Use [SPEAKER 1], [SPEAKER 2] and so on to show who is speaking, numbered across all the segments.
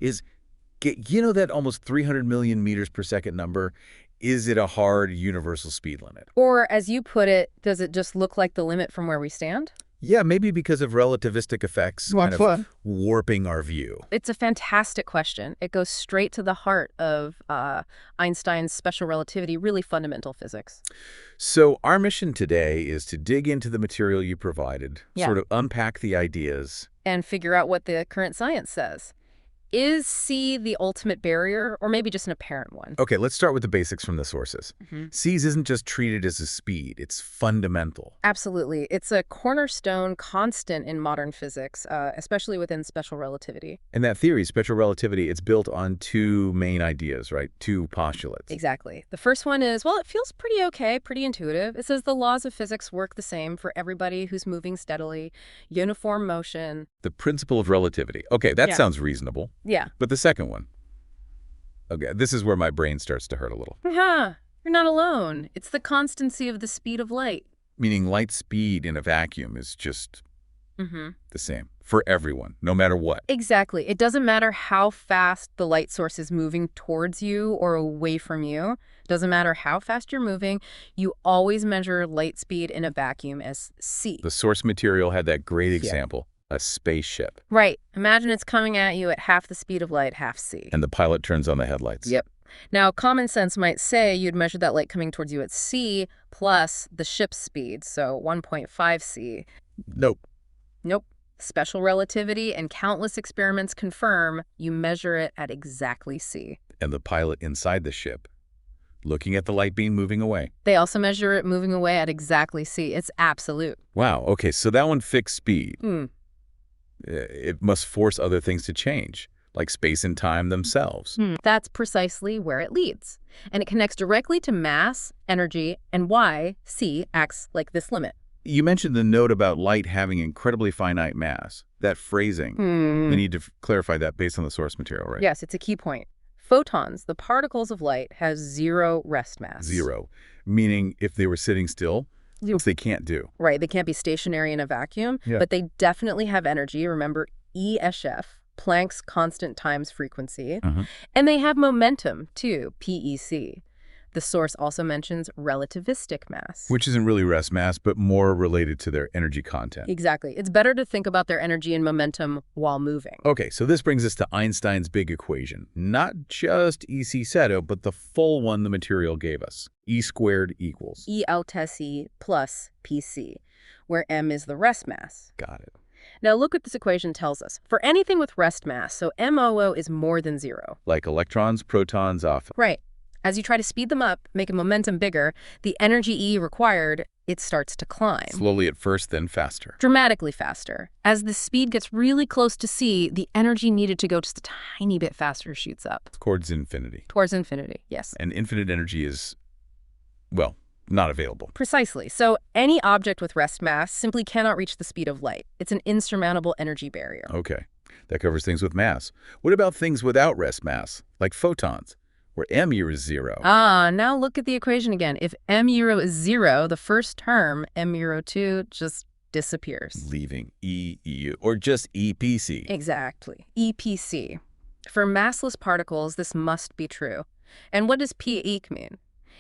[SPEAKER 1] is, that almost 300 million meters per second number, is it a hard universal speed limit?
[SPEAKER 2] Or, as you put it, does it just look like the limit from where we stand?
[SPEAKER 1] Yeah, maybe because of relativistic effects kind of warping our view.
[SPEAKER 2] It's a fantastic question. It goes straight to the heart of Einstein's special relativity, really fundamental physics.
[SPEAKER 1] So our mission today is to dig into the material you provided,
[SPEAKER 2] Yeah.
[SPEAKER 1] sort of unpack the ideas.
[SPEAKER 2] And figure out what the current science says. Is C the ultimate barrier, or maybe just an apparent one?
[SPEAKER 1] Okay, let's start with the basics from the sources. C's isn't just treated as a speed, it's fundamental.
[SPEAKER 2] Absolutely. It's a cornerstone constant in modern physics, especially within special relativity.
[SPEAKER 1] And that theory, special relativity, it's built on two main ideas, right? Two postulates.
[SPEAKER 2] Exactly. The first one is, well, it feels pretty okay, pretty intuitive. It says the laws of physics work the same for everybody who's moving steadily, uniform motion.
[SPEAKER 1] The principle of relativity. Okay, that sounds reasonable.
[SPEAKER 2] Yeah.
[SPEAKER 1] But the second one, okay, this is where my brain starts to hurt a little.
[SPEAKER 2] You're not alone. It's the constancy of the speed of light.
[SPEAKER 1] Meaning light speed in a vacuum is just the same for everyone, no matter what.
[SPEAKER 2] Exactly. It doesn't matter how fast the light source is moving towards you or away from you. Doesn't matter how fast you're moving. You always measure light speed in a vacuum as c.
[SPEAKER 1] The source material had that great example. A spaceship.
[SPEAKER 2] Right. Imagine it's coming at you at half the speed of light, half c.
[SPEAKER 1] And the pilot turns on the headlights.
[SPEAKER 2] Yep. Now, common sense might say you'd measure that light coming towards you at c plus the ship's speed, so 1.5 c.
[SPEAKER 1] Nope.
[SPEAKER 2] Special relativity and countless experiments confirm you measure it at exactly c.
[SPEAKER 1] And the pilot inside the ship, looking at the light beam moving away.
[SPEAKER 2] They also measure it moving away at exactly c. It's absolute.
[SPEAKER 1] Wow. Okay, so that one fixed speed. It must force other things to change, like space and time themselves.
[SPEAKER 2] That's precisely where it leads. And it connects directly to mass, energy, and why c acts like this limit.
[SPEAKER 1] You mentioned the note about light having incredibly finite mass. That phrasing, we need to clarify that based on the source material, right?
[SPEAKER 2] Yes, it's a key point. Photons, the particles of light, have zero rest mass.
[SPEAKER 1] Zero. Meaning if they were sitting still, which they can't do.
[SPEAKER 2] Right, they can't be stationary in a vacuum, but they definitely have energy. Remember ESF, Planck's constant times frequency. And they have momentum, too, PEC. The source also mentions relativistic mass.
[SPEAKER 1] Which isn't really rest mass, but more related to their energy content.
[SPEAKER 2] Exactly. It's better to think about their energy and momentum while moving.
[SPEAKER 1] Okay, so this brings us to Einstein's big equation. Not just EC Ceto, but the full one the material gave us. E squared equals
[SPEAKER 2] E L-T-C plus PC, where m is the rest mass.
[SPEAKER 1] Got it.
[SPEAKER 2] Now look what this equation tells us. For anything with rest mass, so MOO is more than zero.
[SPEAKER 1] Like electrons, protons, off.
[SPEAKER 2] Right. As you try to speed them up, make a momentum bigger, the energy E required, it starts to climb.
[SPEAKER 1] Slowly at first, then faster.
[SPEAKER 2] Dramatically faster. As the speed gets really close to C, the energy needed to go just a tiny bit faster shoots up.
[SPEAKER 1] Towards infinity.
[SPEAKER 2] Towards infinity, yes.
[SPEAKER 1] And infinite energy is, well, not available.
[SPEAKER 2] Precisely. So any object with rest mass simply cannot reach the speed of light. It's an insurmountable energy barrier.
[SPEAKER 1] Okay. That covers things with mass. What about things without rest mass, like photons, where mu is zero?
[SPEAKER 2] Now look at the equation again. If mu is zero, the first term, mu2, just disappears.
[SPEAKER 1] Leaving EU, or just EPC.
[SPEAKER 2] Exactly. EPC. For massless particles, this must be true. And what does peak mean?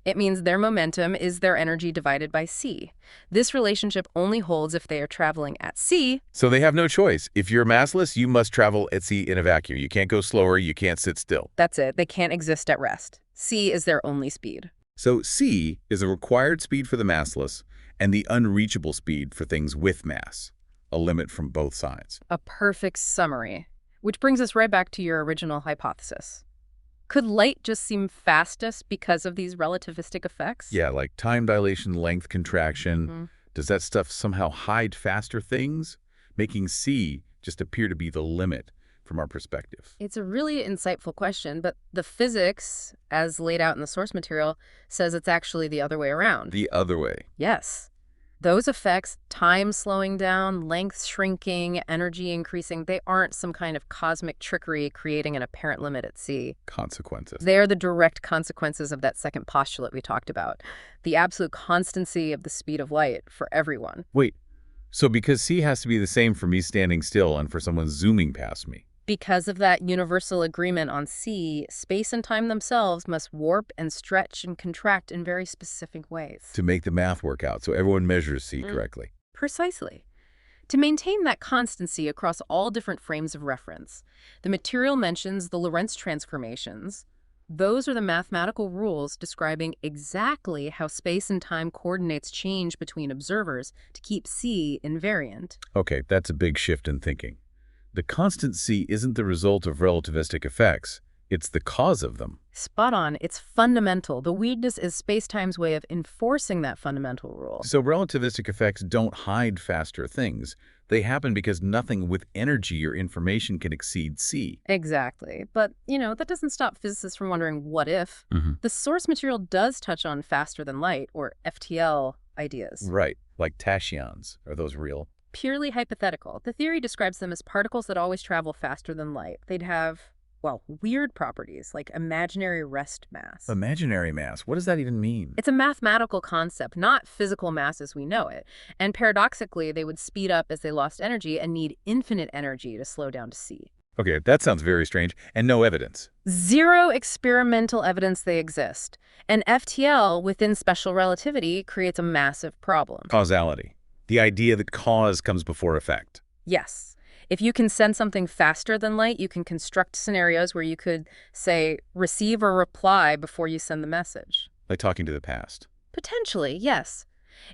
[SPEAKER 2] It means their momentum is their energy divided by c. This relationship only holds if they are traveling at c.
[SPEAKER 1] So they have no choice. If you're massless, you must travel at c in a vacuum. You can't go slower, you can't sit still.
[SPEAKER 2] That's it. They can't exist at rest. C is their only speed.
[SPEAKER 1] So c is a required speed for the massless and the unreachable speed for things with mass, a limit from both sides.
[SPEAKER 2] A perfect summary. Which brings us right back to your original hypothesis. Could light just seem fastest because of these relativistic effects?
[SPEAKER 1] Yeah, like time dilation, length contraction. Does that stuff somehow hide faster things, making c just appear to be the limit from our perspective?
[SPEAKER 2] It's a really insightful question, but the physics, as laid out in the source material, says it's actually the other way around.
[SPEAKER 1] The other way.
[SPEAKER 2] Yes. Those effects, time slowing down, length shrinking, energy increasing, they aren't some kind of cosmic trickery creating an apparent limit at c.
[SPEAKER 1] Consequences.
[SPEAKER 2] They are the direct consequences of that second postulate we talked about, the absolute constancy of the speed of light for everyone.
[SPEAKER 1] Wait, so because c has to be the same for me standing still and for someone zooming past me,
[SPEAKER 2] Because of that universal agreement on C, space and time themselves must warp and stretch and contract in very specific ways.
[SPEAKER 1] To make the math work out so everyone measures C correctly.
[SPEAKER 2] Precisely. To maintain that constancy across all different frames of reference, the material mentions the Lorentz transformations. Those are the mathematical rules describing exactly how space and time coordinates change between observers to keep C invariant.
[SPEAKER 1] Okay, that's a big shift in thinking. The constant C isn't the result of relativistic effects. It's the cause of them.
[SPEAKER 2] Spot on. It's fundamental. The weakness is space-time's way of enforcing that fundamental rule.
[SPEAKER 1] So relativistic effects don't hide faster things. They happen because nothing with energy or information can exceed C.
[SPEAKER 2] Exactly. But, that doesn't stop physicists from wondering what if. The source material does touch on faster than light, or FTL, ideas.
[SPEAKER 1] Right, like tachyons. Are those real?
[SPEAKER 2] Purely hypothetical. The theory describes them as particles that always travel faster than light. They'd have, weird properties, like imaginary rest mass.
[SPEAKER 1] Imaginary mass. What does that even mean?
[SPEAKER 2] It's a mathematical concept, not physical mass as we know it. And paradoxically, they would speed up as they lost energy and need infinite energy to slow down to C.
[SPEAKER 1] Okay, that sounds very strange, and no evidence.
[SPEAKER 2] Zero experimental evidence they exist. And FTL within special relativity creates a massive problem.
[SPEAKER 1] Causality. The idea that cause comes before effect.
[SPEAKER 2] Yes. If you can send something faster than light, you can construct scenarios where you could, say, receive or reply before you send the message.
[SPEAKER 1] Like talking to the past.
[SPEAKER 2] Potentially, yes.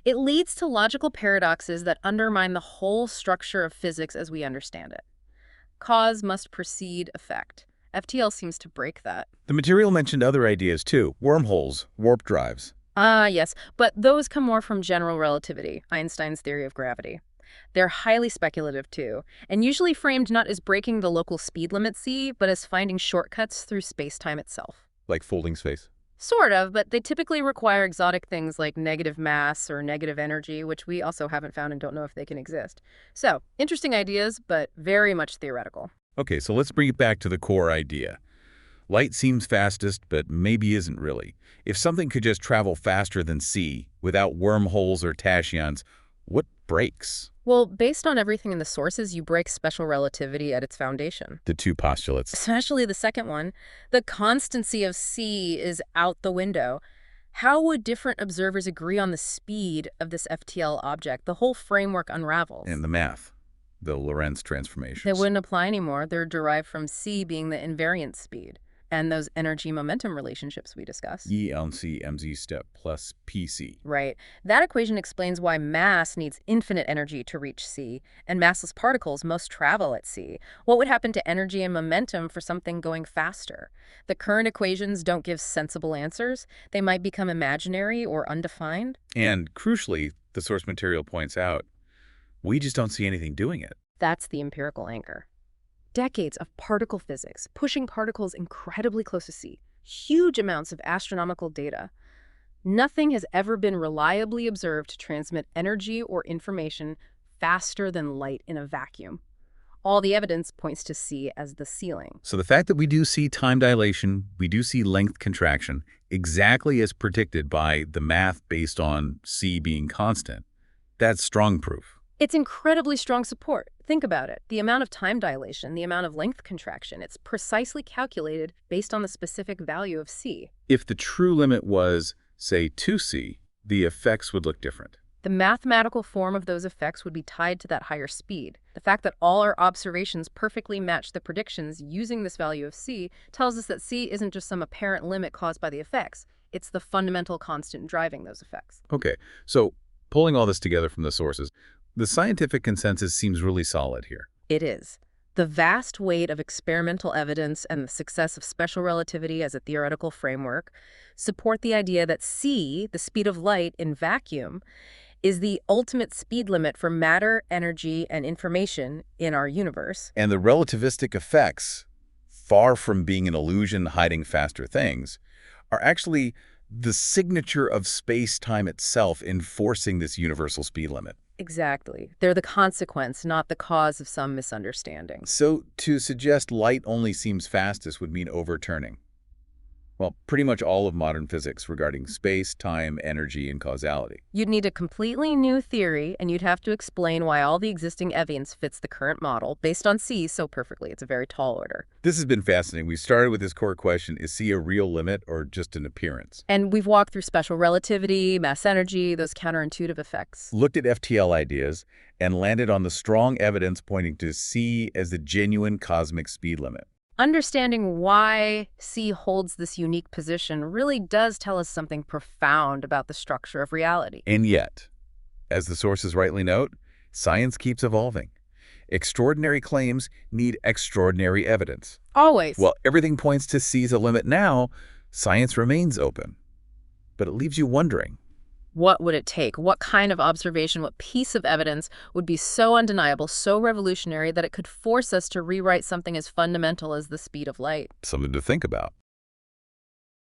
[SPEAKER 2] It leads to logical paradoxes that undermine the whole structure of physics as we understand it. Cause must precede effect. FTL seems to break that.
[SPEAKER 1] The material mentioned other ideas too. Wormholes, warp drives.
[SPEAKER 2] Yes, but those come more from general relativity, Einstein's theory of gravity. They're highly speculative, too, and usually framed not as breaking the local speed limit C, but as finding shortcuts through space-time itself.
[SPEAKER 1] Like folding space?
[SPEAKER 2] Sort of, but they typically require exotic things like negative mass or negative energy, which we also haven't found and don't know if they can exist. So, interesting ideas, but very much theoretical.
[SPEAKER 1] Okay, so let's bring it back to the core idea. Light seems fastest, but maybe isn't really. If something could just travel faster than C, without wormholes or tachyons, what breaks?
[SPEAKER 2] Well, based on everything in the sources, you break special relativity at its foundation.
[SPEAKER 1] The two postulates.
[SPEAKER 2] Especially the second one. The constancy of C is out the window. How would different observers agree on the speed of this FTL object? The whole framework unravels.
[SPEAKER 1] And the math. The Lorentz transformations.
[SPEAKER 2] They wouldn't apply anymore. They're derived from C being the invariant speed. And those energy-momentum relationships we discussed.
[SPEAKER 1] E on C mz step plus PC.
[SPEAKER 2] Right. That equation explains why mass needs infinite energy to reach C, and massless particles most travel at C. What would happen to energy and momentum for something going faster? The current equations don't give sensible answers. They might become imaginary or undefined.
[SPEAKER 1] And crucially, the source material points out, we just don't see anything doing it.
[SPEAKER 2] That's the empirical anchor. Decades of particle physics, pushing particles incredibly close to C. Huge amounts of astronomical data. Nothing has ever been reliably observed to transmit energy or information faster than light in a vacuum. All the evidence points to C as the ceiling.
[SPEAKER 1] So the fact that we do see time dilation, we do see length contraction, exactly as predicted by the math based on C being constant, that's strong proof.
[SPEAKER 2] It's incredibly strong support. Think about it. The amount of time dilation, the amount of length contraction, it's precisely calculated based on the specific value of C.
[SPEAKER 1] If the true limit was, say, 2C, the effects would look different.
[SPEAKER 2] The mathematical form of those effects would be tied to that higher speed. The fact that all our observations perfectly match the predictions using this value of C tells us that C isn't just some apparent limit caused by the effects. It's the fundamental constant driving those effects.
[SPEAKER 1] Okay, so pulling all this together from the sources, the scientific consensus seems really solid here.
[SPEAKER 2] It is. The vast weight of experimental evidence and the success of special relativity as a theoretical framework support the idea that C, the speed of light in vacuum, is the ultimate speed limit for matter, energy, and information in our universe.
[SPEAKER 1] And the relativistic effects, far from being an illusion hiding faster things, are actually the signature of space-time itself enforcing this universal speed limit.
[SPEAKER 2] Exactly. They're the consequence, not the cause of some misunderstanding.
[SPEAKER 1] So to suggest light only seems fastest would mean overturning. Well, pretty much all of modern physics regarding space, time, energy, and causality.
[SPEAKER 2] You'd need a completely new theory, and you'd have to explain why all the existing evidence fits the current model based on C so perfectly. It's a very tall order.
[SPEAKER 1] This has been fascinating. We started with this core question, is C a real limit or just an appearance?
[SPEAKER 2] And we've walked through special relativity, mass energy, those counterintuitive effects.
[SPEAKER 1] Looked at FTL ideas and landed on the strong evidence pointing to C as the genuine cosmic speed limit.
[SPEAKER 2] Understanding why C holds this unique position really does tell us something profound about the structure of reality.
[SPEAKER 1] And yet, as the sources rightly note, science keeps evolving. Extraordinary claims need extraordinary evidence.
[SPEAKER 2] Always.
[SPEAKER 1] While everything points to C as a limit now, science remains open. But it leaves you wondering.
[SPEAKER 2] What would it take? What kind of observation, what piece of evidence would be so undeniable, so revolutionary that it could force us to rewrite something as fundamental as the speed of light?
[SPEAKER 1] Something to think about.